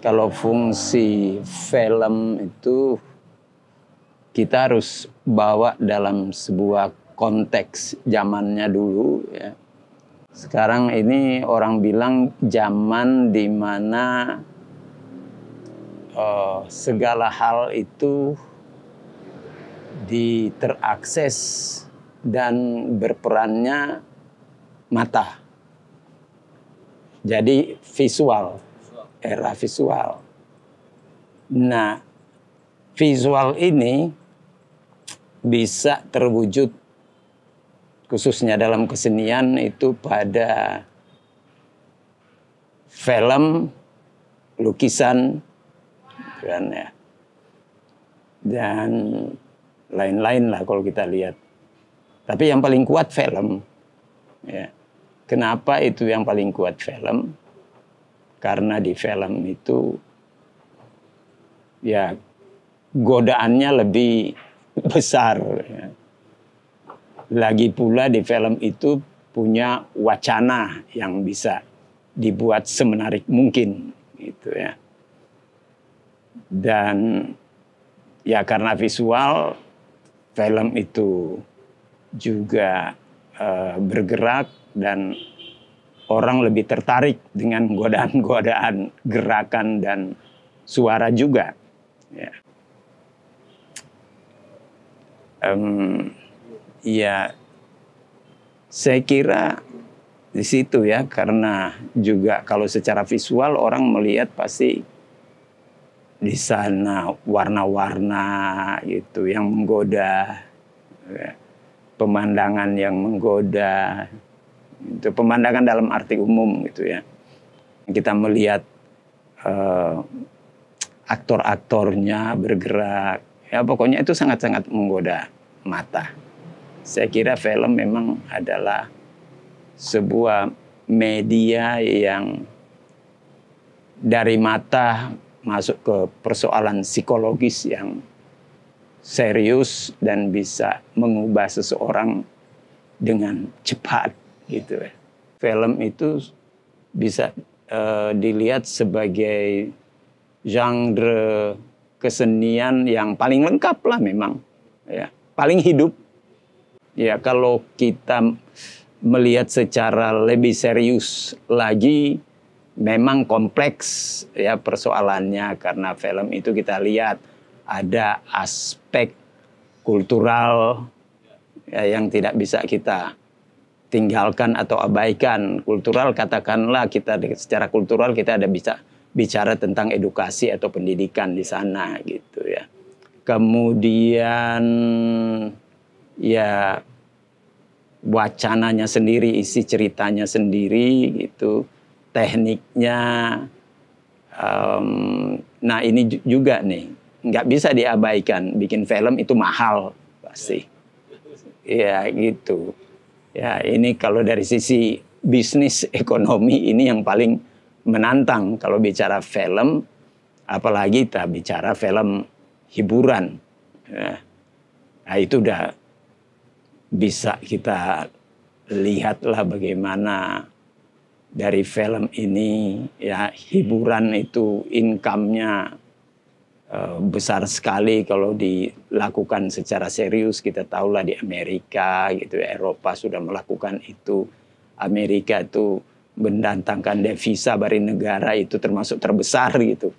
Kalau fungsi film itu kita harus bawa dalam sebuah konteks zamannya dulu ya. Sekarang ini orang bilang zaman di mana segala hal itu terakses dan berperannya mata. Jadi visual, era visual. Nah, visual ini bisa terwujud khususnya dalam kesenian itu pada film, lukisan, kan ya, dan lain-lain lah kalau kita lihat. Tapi yang paling kuat film. Ya. Kenapa itu yang paling kuat film? Karena di film itu ya godaannya lebih besar. Ya. Lagi pula di film itu punya wacana yang bisa dibuat semenarik mungkin, gitu ya. Dan ya karena visual, film itu juga bergerak dan orang lebih tertarik dengan godaan-godaan gerakan dan suara juga. Ya. Ya, saya kira di situ ya, karena juga kalau secara visual orang melihat pasti di sana warna-warna gitu yang menggoda, ya. Pemandangan yang menggoda, itu pemandangan dalam arti umum gitu ya. Kita melihat aktor-aktornya bergerak, ya pokoknya itu sangat-sangat menggoda mata. Saya kira film memang adalah sebuah media yang dari mata masuk ke persoalan psikologis yang serius dan bisa mengubah seseorang dengan cepat gitu ya. Film itu bisa dilihat sebagai genre kesenian yang paling lengkap lah memang ya, paling hidup. Ya kalau kita melihat secara lebih serius lagi memang kompleks ya persoalannya, karena film itu kita lihat ada aspek kultural ya, yang tidak bisa kita tinggalkan atau abaikan. Kultural, katakanlah kita secara kultural kita ada bisa bicara tentang edukasi atau pendidikan di sana gitu ya. Kemudian ya wacananya sendiri, isi ceritanya sendiri gitu, tekniknya. Nah ini juga nih nggak bisa diabaikan, bikin film itu mahal pasti. Ya gitu. Ya ini kalau dari sisi bisnis ekonomi ini yang paling menantang kalau bicara film, apalagi kita bicara film hiburan. Ya. Nah itu udah bisa kita lihatlah bagaimana dari film ini ya hiburan itu income-nya besar sekali kalau dilakukan secara serius. Kita tahulah di Amerika gitu, Eropa sudah melakukan itu. Amerika itu mendatangkan devisa dari negara itu termasuk terbesar gitu.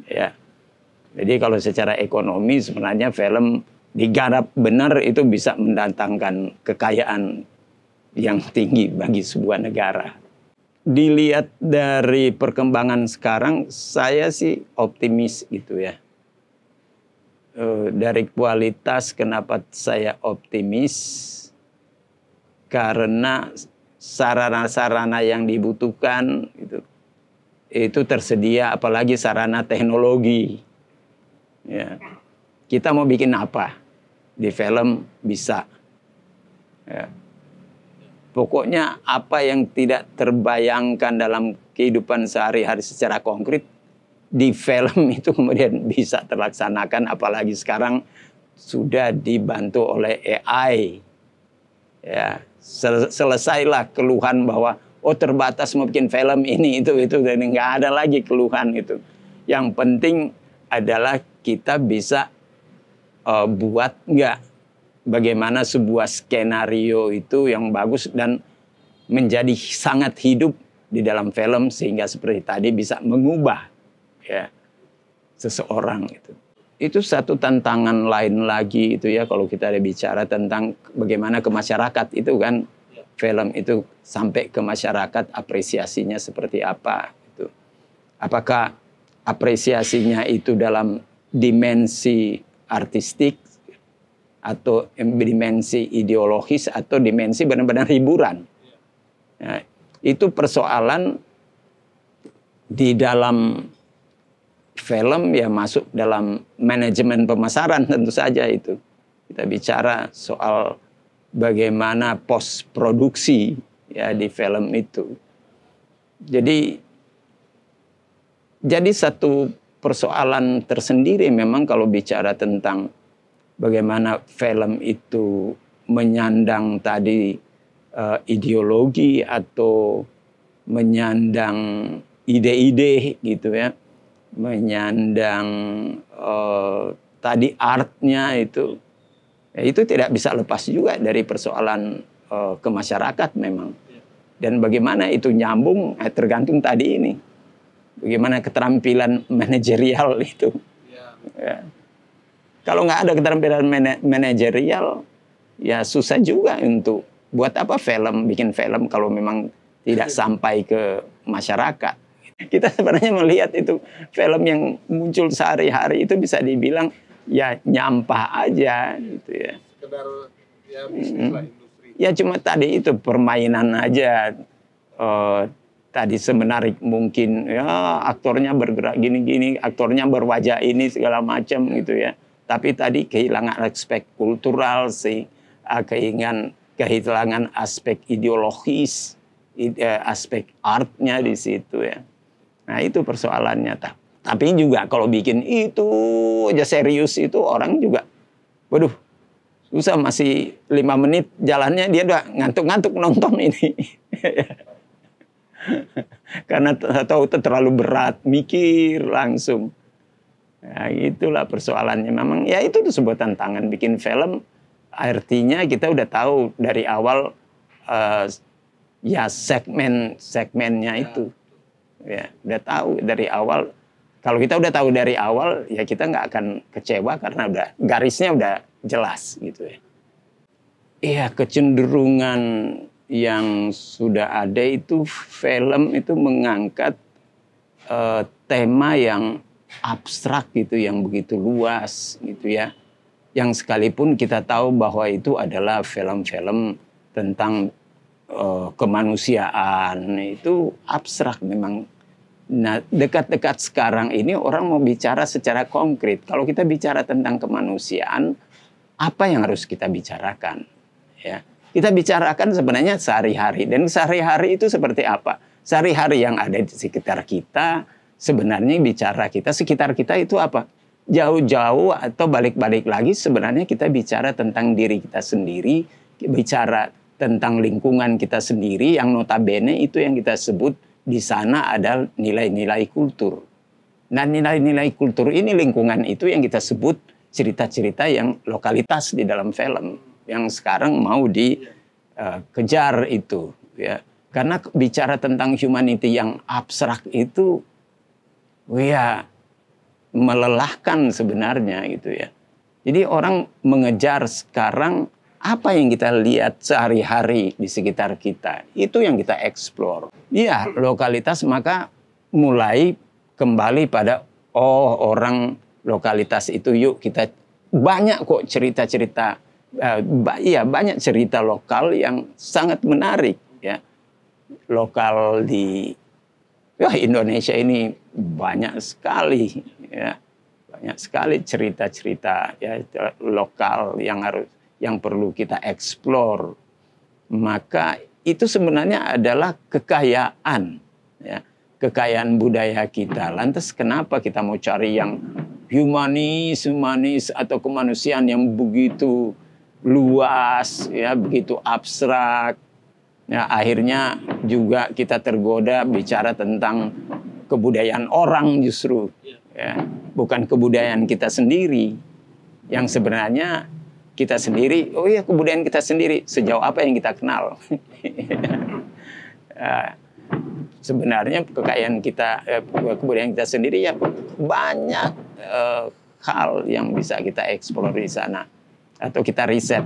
Ya. Jadi kalau secara ekonomi sebenarnya film digarap benar itu bisa mendatangkan kekayaan yang tinggi bagi sebuah negara. Dilihat dari perkembangan sekarang, saya sih optimis gitu ya. Dari kualitas, kenapa saya optimis? Karena sarana-sarana yang dibutuhkan itu tersedia, apalagi sarana teknologi. Ya. Kita mau bikin apa? Di film bisa. Ya. Pokoknya apa yang tidak terbayangkan dalam kehidupan sehari-hari secara konkret, di film itu kemudian bisa terlaksanakan, apalagi sekarang sudah dibantu oleh AI. Ya, selesailah keluhan bahwa terbatas mau bikin film ini itu dan nggak ada lagi keluhan itu. Yang penting adalah kita bisa buat nggak bagaimana sebuah skenario itu yang bagus dan menjadi sangat hidup di dalam film sehingga seperti tadi bisa mengubah ya seseorang itu. Itu satu tantangan lain lagi itu ya kalau kita ada bicara tentang bagaimana ke masyarakat itu kan film itu sampai ke masyarakat apresiasinya seperti apa itu. Apakah apresiasinya itu dalam dimensi artistik atau dimensi ideologis atau dimensi benar-benar hiburan. Nah, itu persoalan di dalam film ya masuk dalam manajemen pemasaran tentu saja itu. Kita bicara soal bagaimana post produksi ya di film itu. Jadi satu persoalan tersendiri memang kalau bicara tentang bagaimana film itu menyandang tadi ideologi atau menyandang ide-ide gitu ya. Menyandang tadi artnya itu ya itu tidak bisa lepas juga dari persoalan ke masyarakat memang. Dan bagaimana itu nyambung tergantung tadi ini bagaimana keterampilan manajerial itu ya. Kalau nggak ada keterampilan manajerial ya susah juga untuk buat apa bikin film kalau memang tidak sampai ke masyarakat. Kita sebenarnya melihat itu film yang muncul sehari-hari itu bisa dibilang ya nyampah aja gitu ya. Sekedar ya bisnis lah, industri. Ya cuma tadi itu permainan aja. Tadi semenarik mungkin ya aktornya bergerak gini-gini, aktornya berwajah ini segala macam gitu ya. Tapi tadi kehilangan aspek kultural sih, kehilangan aspek ideologis, aspek artnya di situ ya. Nah itu persoalannya. Tapi juga kalau bikin itu aja serius itu orang juga, waduh, susah masih 5 menit jalannya dia udah ngantuk-ngantuk nonton ini. Karena tahu terlalu berat, mikir langsung. Nah, itulah persoalannya. Memang ya itu sebuah tantangan bikin film. Artinya kita udah tahu dari awal ya segmennya itu. Ya, udah tahu dari awal. Kalau kita udah tahu dari awal, ya kita nggak akan kecewa karena udah garisnya udah jelas gitu ya. Iya, kecenderungan yang sudah ada itu film itu mengangkat tema yang abstrak gitu, yang begitu luas gitu ya. Yang sekalipun kita tahu bahwa itu adalah film-film tentang kemanusiaan, itu abstrak memang. Nah, dekat-dekat sekarang ini orang mau bicara secara konkret. Kalau kita bicara tentang kemanusiaan, apa yang harus kita bicarakan? Ya, kita bicarakan sebenarnya sehari-hari. Dan sehari-hari itu seperti apa? Sehari-hari yang ada di sekitar kita, sebenarnya bicara kita, sekitar kita itu apa? Jauh-jauh atau balik-balik lagi sebenarnya kita bicara tentang diri kita sendiri, bicara tentang lingkungan kita sendiri, yang notabene itu yang kita sebut di sana ada nilai-nilai kultur. Nah, nilai-nilai kultur ini, lingkungan itu yang kita sebut cerita-cerita yang lokalitas di dalam film. Yang sekarang mau dikejar itu. Ya. Karena bicara tentang humanity yang abstrak itu, ya melelahkan sebenarnya gitu ya. Jadi orang mengejar sekarang apa yang kita lihat sehari-hari di sekitar kita, itu yang kita eksplor. Iya, lokalitas, maka mulai kembali pada orang lokalitas itu, yuk kita banyak kok cerita-cerita, banyak cerita lokal yang sangat menarik ya. Lokal di Indonesia ini banyak sekali ya. Banyak sekali cerita-cerita ya lokal yang perlu kita eksplor. Maka itu sebenarnya adalah kekayaan ya, kekayaan budaya kita. Lantas kenapa kita mau cari yang humanis atau kemanusiaan yang begitu luas ya, begitu abstrak. Ya, akhirnya juga kita tergoda bicara tentang kebudayaan orang justru. ya, bukan kebudayaan kita sendiri. Yang sebenarnya kita sendiri, oh iya kebudayaan kita sendiri, sejauh apa yang kita kenal. Sebenarnya kekayaan kita, kebudayaan kita sendiri ya banyak hal yang bisa kita eksplor di sana atau kita riset.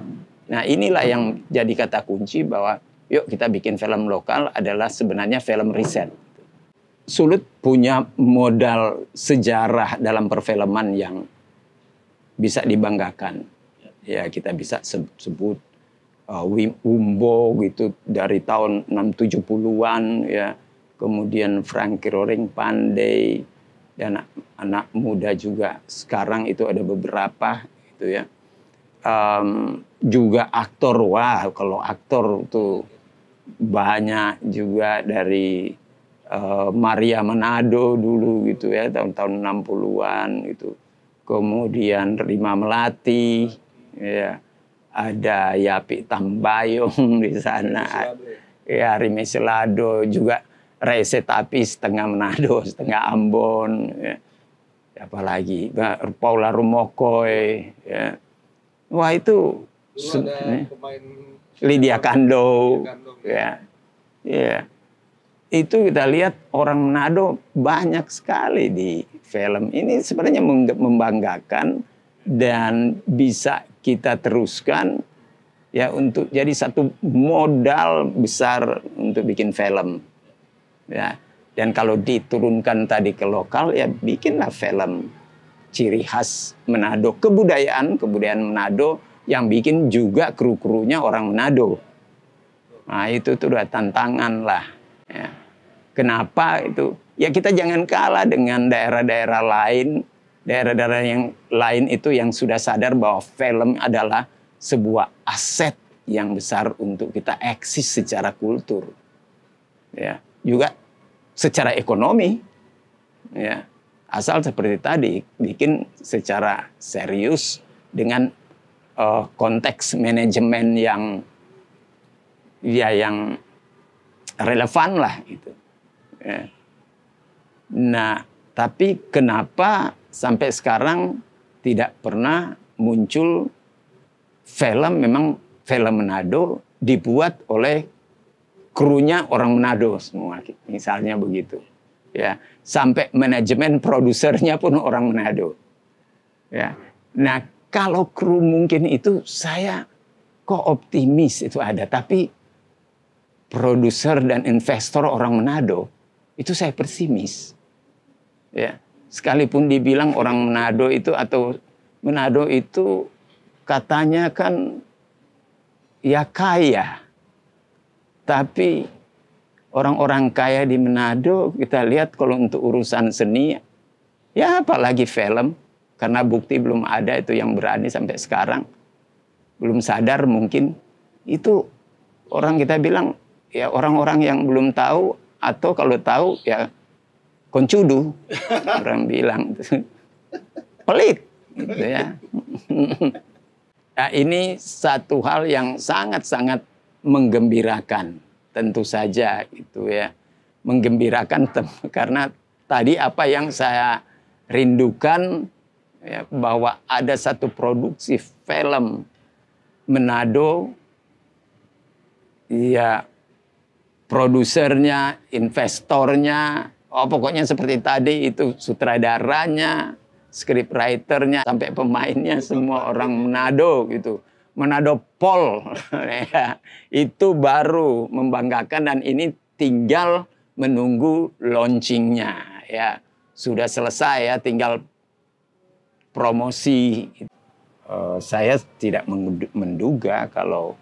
Nah inilah yang jadi kata kunci bahwa yuk kita bikin film lokal adalah sebenarnya film riset. Sulut punya modal sejarah dalam perfilman yang bisa dibanggakan. Ya kita bisa sebut Wimbo gitu dari tahun 670-an ya. Kemudian Frankie Roaring Pandey dan anak muda juga sekarang itu ada beberapa gitu ya. Juga aktor, wah kalau aktor itu banyak juga dari Maria Manado dulu gitu ya tahun-tahun 60-an gitu. Kemudian Rima Melati ya. Ada Yapi Tambayong di sana. Ya Rime Selado juga Rese Tapi setengah Manado, setengah Ambon ya. Apalagi Paula Rumokoy ya. Wah itu ada pemain Lydia Kando ya. Ya. Itu kita lihat orang Manado banyak sekali di film ini, sebenarnya membanggakan dan bisa kita teruskan ya untuk jadi satu modal besar untuk bikin film ya. Dan kalau diturunkan tadi ke lokal ya bikinlah film ciri khas Manado, kebudayaan Manado yang bikin juga kru-krunya orang Manado. Nah itu tuh udah tantangan lah ya. Kenapa itu? Ya kita jangan kalah dengan daerah-daerah lain. Daerah-daerah yang lain itu yang sudah sadar bahwa film adalah sebuah aset yang besar untuk kita eksis secara kultur. Ya, juga secara ekonomi. Ya, asal seperti tadi bikin secara serius dengan konteks manajemen yang relevan lah gitu. Ya. Nah, tapi kenapa sampai sekarang tidak pernah muncul film, memang film Manado dibuat oleh krunya orang Manado semua, misalnya begitu. Ya, sampai manajemen produsernya pun orang Manado. Ya. Nah, kalau kru mungkin itu saya kok optimis itu ada, tapi produser dan investor orang Manado itu saya pesimis. Ya, sekalipun dibilang orang Manado itu atau Manado itu katanya kan ya kaya. Tapi orang-orang kaya di Manado kita lihat kalau untuk urusan seni ya apalagi film, karena bukti belum ada itu yang berani sampai sekarang. Belum sadar mungkin itu orang kita bilang ya orang-orang yang belum tahu atau kalau tahu ya koncudu orang bilang pelit gitu ya. Nah, ini satu hal yang sangat-sangat menggembirakan tentu saja itu ya, menggembirakan karena tadi apa yang saya rindukan ya, bahwa ada satu produksi film Manado ya, produsernya, investornya, pokoknya seperti tadi itu sutradaranya, scriptwriternya, sampai pemainnya semua orang Manado gitu. Manado Pol ya, itu baru membanggakan dan ini tinggal menunggu launchingnya ya. Sudah selesai ya, tinggal promosi. Saya tidak menduga kalau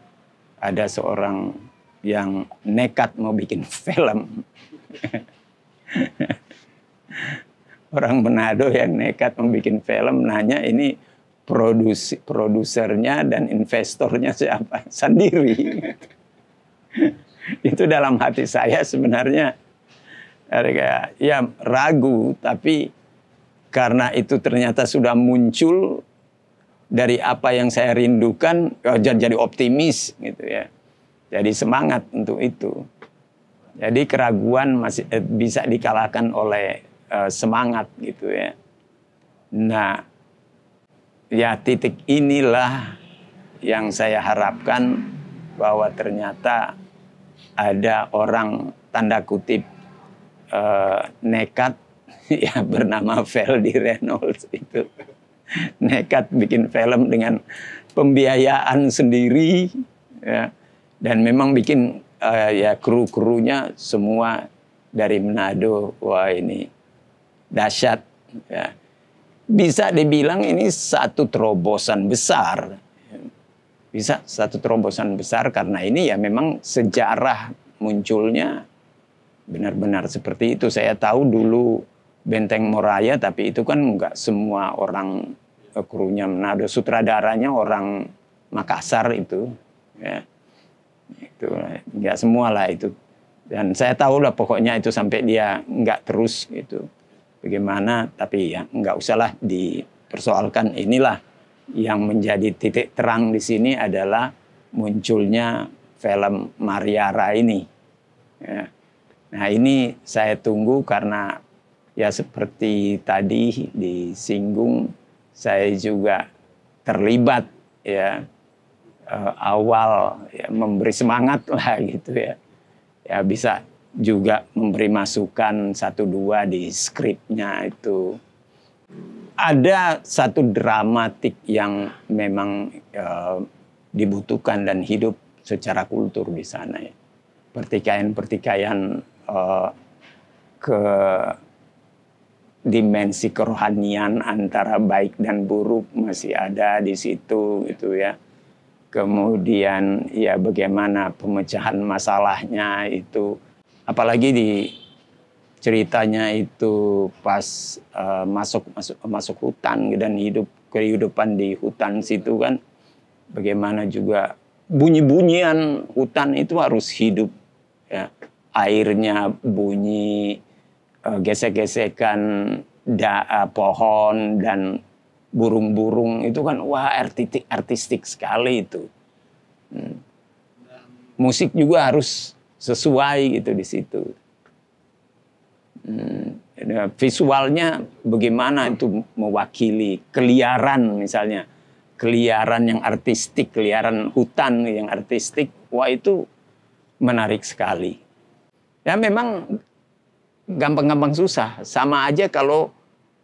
ada seorang yang nekat mau bikin film. Orang Manado yang nekat mau bikin film nanya ini produsernya dan investornya siapa? Sendiri. Itu dalam hati saya sebenarnya ya ragu, tapi karena itu ternyata sudah muncul dari apa yang saya rindukan, jadi optimis gitu ya. Jadi semangat untuk itu. Jadi keraguan masih bisa dikalahkan oleh semangat gitu ya. Nah, ya titik inilah yang saya harapkan, bahwa ternyata ada orang tanda kutip nekat ya bernama Veldy Reynolds itu nekat bikin film dengan pembiayaan sendiri ya, dan memang bikin ya kru-krunya semua dari Manado. Wah, ini dahsyat ya. Bisa dibilang ini satu terobosan besar. Bisa satu terobosan besar karena ini ya memang sejarah munculnya benar-benar seperti itu. Saya tahu dulu Benteng Moraya, tapi itu kan nggak semua orang krunya Manado. Sutradaranya orang Makassar itu. Ya. Itu nggak semua lah itu. Dan saya tahu lah pokoknya itu sampai dia nggak terus gitu. Bagaimana, tapi ya nggak usahlah dipersoalkan. Inilah yang menjadi titik terang di sini adalah munculnya film Mariara ini. Ya. Nah, ini saya tunggu karena ya seperti tadi disinggung, saya juga terlibat ya awal ya, memberi semangat lah gitu ya. Ya bisa juga memberi masukan 1-2 di skripnya itu. Ada satu dramatik yang memang dibutuhkan dan hidup secara kultur di sana ya. Pertikaian-pertikaian ke dimensi kerohanian antara baik dan buruk masih ada di situ gitu ya. Kemudian ya bagaimana pemecahan masalahnya itu, apalagi di ceritanya itu pas masuk hutan dan kehidupan di hutan situ kan, bagaimana juga bunyi-bunyian hutan itu harus hidup ya. Airnya bunyi, gesek-gesekan pohon dan burung-burung itu kan wah artistik sekali itu. Musik juga harus sesuai gitu di situ. Visualnya bagaimana itu mewakili keliaran, misalnya keliaran yang artistik, keliaran hutan yang artistik, wah itu menarik sekali. Ya memang gampang-gampang susah, sama aja kalau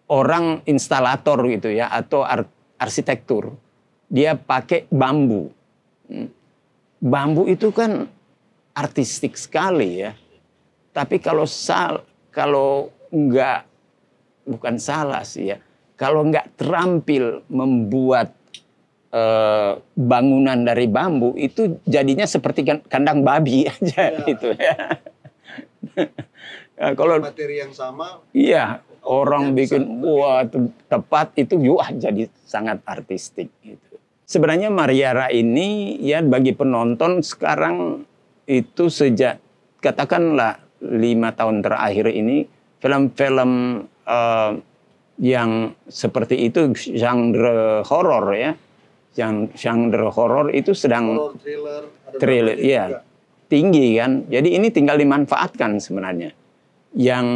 orang instalator gitu ya, atau arsitektur, dia pakai bambu. Bambu itu kan artistik sekali ya. Tapi kalau bukan salah sih ya, kalau nggak terampil membuat bangunan dari bambu, itu jadinya seperti kandang babi aja ya. Gitu ya. Kalau materi yang sama, iya. Orang bikin wah tepat itu wah jadi sangat artistik gitu. Sebenarnya Mariara ini ya bagi penonton sekarang itu sejak katakanlah 5 tahun terakhir ini film-film yang seperti itu genre horor ya. Genre horor itu sedang thriller ya, tinggi kan. Jadi ini tinggal dimanfaatkan sebenarnya. Yang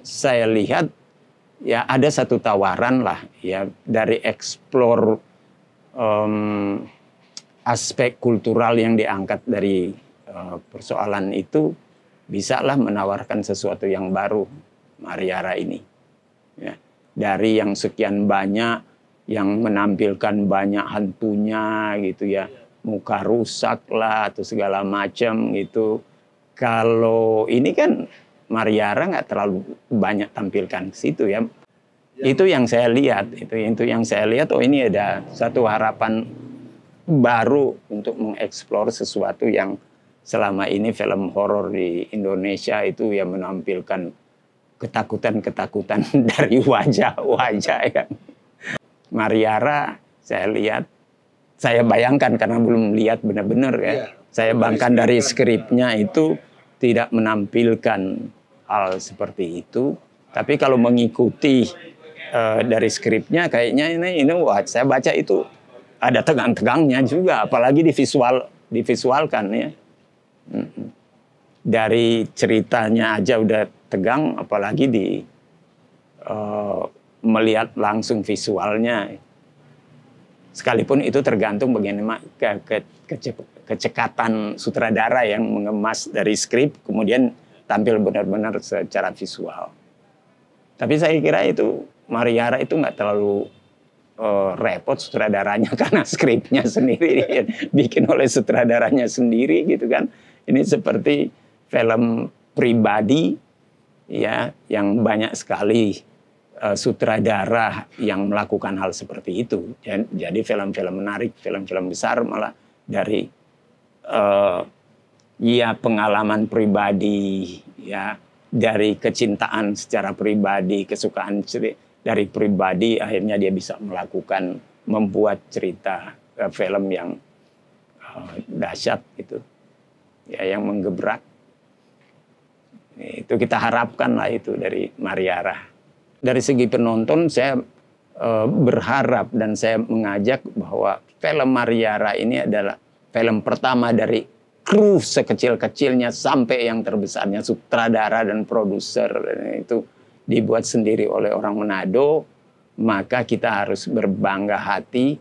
saya lihat ya ada satu tawaran lah ya dari eksplor aspek kultural yang diangkat dari persoalan itu, bisalah menawarkan sesuatu yang baru Mariara ini ya. Dari yang sekian banyak yang menampilkan banyak hantunya gitu ya, muka rusak lah atau segala macam gitu. Kalau ini kan Mariara nggak terlalu banyak tampilkan situ ya. Itu yang saya lihat, itu yang saya lihat. Oh, ini ada satu harapan baru untuk mengeksplor sesuatu yang selama ini film horor di Indonesia itu ya menampilkan ketakutan-ketakutan dari wajah-wajah ya. Mariara saya lihat, saya bayangkan karena belum lihat benar-benar ya. Saya bayangkan dari skripnya itu tidak menampilkan hal seperti itu, tapi kalau mengikuti dari skripnya kayaknya ini wah, saya baca itu ada tegang-tegangnya juga, apalagi divisualkan ya. Dari ceritanya aja udah tegang, apalagi melihat langsung visualnya. Sekalipun itu tergantung bagaimana kecekatan sutradara yang mengemas dari skrip, kemudian tampil benar-benar secara visual. Tapi saya kira itu Mariara itu nggak terlalu repot sutradaranya karena skripnya sendiri bikin oleh sutradaranya sendiri gitu kan. Ini seperti film pribadi ya yang banyak sekali sutradara yang melakukan hal seperti itu. Jadi film-film menarik, film-film besar malah dari ya pengalaman pribadi ya, dari kecintaan secara pribadi, kesukaan dari pribadi, akhirnya dia bisa melakukan, membuat cerita film yang dahsyat gitu ya, yang menggebrak. Itu kita harapkan lah itu dari Mariara. Dari segi penonton saya berharap dan saya mengajak bahwa film Mariara ini adalah film pertama dari kru sekecil-kecilnya sampai yang terbesarnya, sutradara dan produser itu dibuat sendiri oleh orang Manado. Maka kita harus berbangga hati,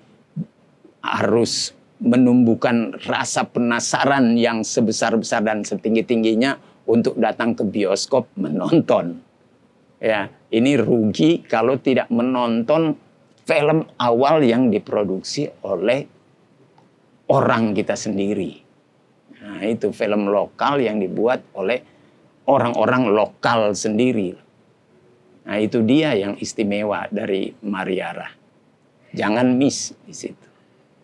harus menumbuhkan rasa penasaran yang sebesar-besar dan setinggi-tingginya untuk datang ke bioskop menonton. Ya, ini rugi kalau tidak menonton film awal yang diproduksi oleh orang kita sendiri. Nah, itu film lokal yang dibuat oleh orang-orang lokal sendiri. Nah, itu dia yang istimewa dari Mariara. Jangan miss di situ.